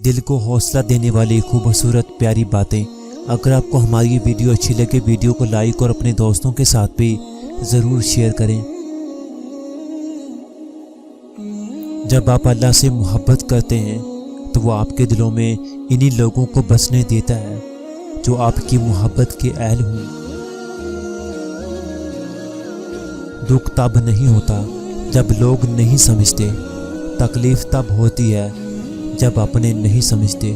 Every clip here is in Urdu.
دل کو حوصلہ دینے والی خوبصورت پیاری باتیں۔ اگر آپ کو ہماری یہ ویڈیو اچھی لگے، ویڈیو کو لائک اور اپنے دوستوں کے ساتھ بھی ضرور شیئر کریں۔ جب آپ اللہ سے محبت کرتے ہیں تو وہ آپ کے دلوں میں انہی لوگوں کو بسنے دیتا ہے جو آپ کی محبت کے اہل ہوں۔ دکھ تب نہیں ہوتا جب لوگ نہیں سمجھتے، تکلیف تب ہوتی ہے جب اپنے نہیں سمجھتے۔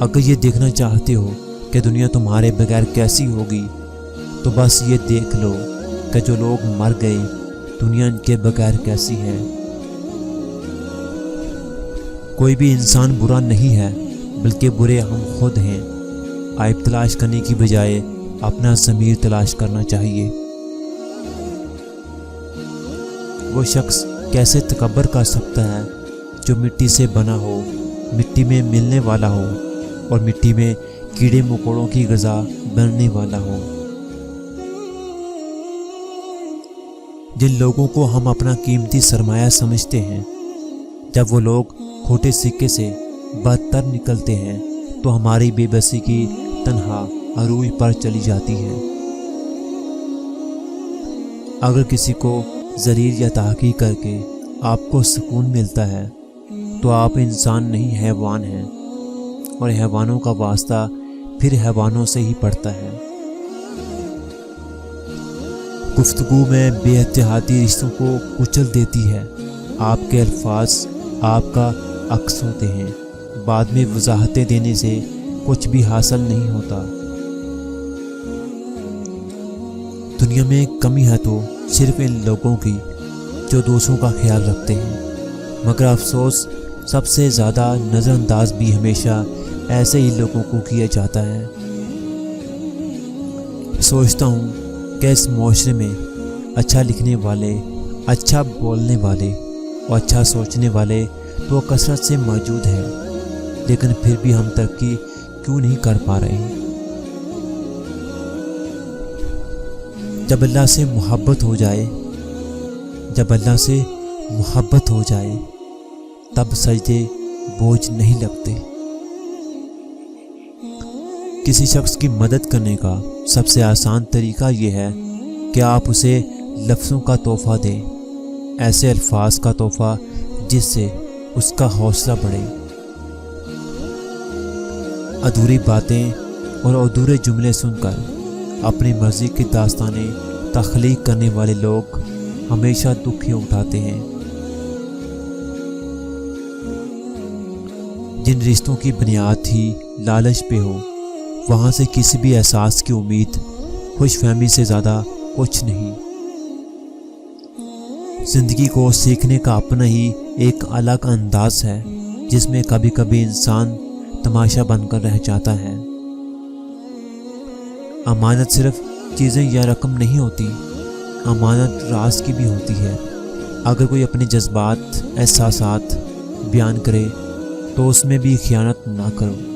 اگر یہ دیکھنا چاہتے ہو کہ دنیا تمہارے بغیر کیسی ہوگی تو بس یہ دیکھ لو کہ جو لوگ مر گئے دنیا ان کے بغیر کیسی ہے۔ کوئی بھی انسان برا نہیں ہے بلکہ برے ہم خود ہیں۔ عیب تلاش کرنے کی بجائے اپنا ضمیر تلاش کرنا چاہیے۔ وہ شخص کیسے تکبر کر سکتا ہے جو مٹی سے بنا ہو، مٹی میں ملنے والا ہو اور مٹی میں کیڑے مکوڑوں کی غذا بننے والا ہو۔ جن لوگوں کو ہم اپنا قیمتی سرمایہ سمجھتے ہیں، جب وہ لوگ کھوٹے سکے سے بدتر نکلتے ہیں تو ہماری بے بسی کی تنہا عروج پر چلی جاتی ہے۔ اگر کسی کو ذلیل یا تحقیر کر کے آپ کو سکون ملتا ہے تو آپ انسان نہیں حیوان ہیں، اور حیوانوں کا واسطہ پھر حیوانوں سے ہی پڑتا ہے۔ گفتگو میں بے احتیاطی رشتوں کو کچل دیتی ہے۔ آپ کے الفاظ آپ کا عکس ہوتے ہیں، بعد میں وضاحتیں دینے سے کچھ بھی حاصل نہیں ہوتا۔ دنیا میں کمی ہے تو صرف ان لوگوں کی جو دوسروں کا خیال رکھتے ہیں، مگر افسوس سب سے زیادہ نظر انداز بھی ہمیشہ ایسے ہی لوگوں کو کیا جاتا ہے۔ سوچتا ہوں کہ اس معاشرے میں اچھا لکھنے والے، اچھا بولنے والے اور اچھا سوچنے والے تو کثرت سے موجود ہیں، لیکن پھر بھی ہم ترقی کیوں نہیں کر پا رہے؟ جب اللہ سے محبت ہو جائے، جب اللہ سے محبت ہو جائے تب سجدے بوجھ نہیں لگتے۔ کسی شخص کی مدد کرنے کا سب سے آسان طریقہ یہ ہے کہ آپ اسے لفظوں کا تحفہ دیں، ایسے الفاظ کا تحفہ جس سے اس کا حوصلہ بڑھے۔ ادھوری باتیں اور ادھورے جملے سن کر اپنی مرضی کی داستانیں تخلیق کرنے والے لوگ ہمیشہ دکھ ہی اٹھاتے ہیں۔ جن رشتوں کی بنیاد ہی لالچ پہ ہو، وہاں سے کسی بھی احساس کی امید خوش فہمی سے زیادہ کچھ نہیں۔ زندگی کو سیکھنے کا اپنا ہی ایک الگ انداز ہے جس میں کبھی کبھی انسان تماشا بن کر رہ جاتا ہے۔ امانت صرف چیزیں یا رقم نہیں ہوتی، امانت راز کی بھی ہوتی ہے۔ اگر کوئی اپنے جذبات، احساسات بیان کرے تو اس میں بھی خیانت نہ کرو۔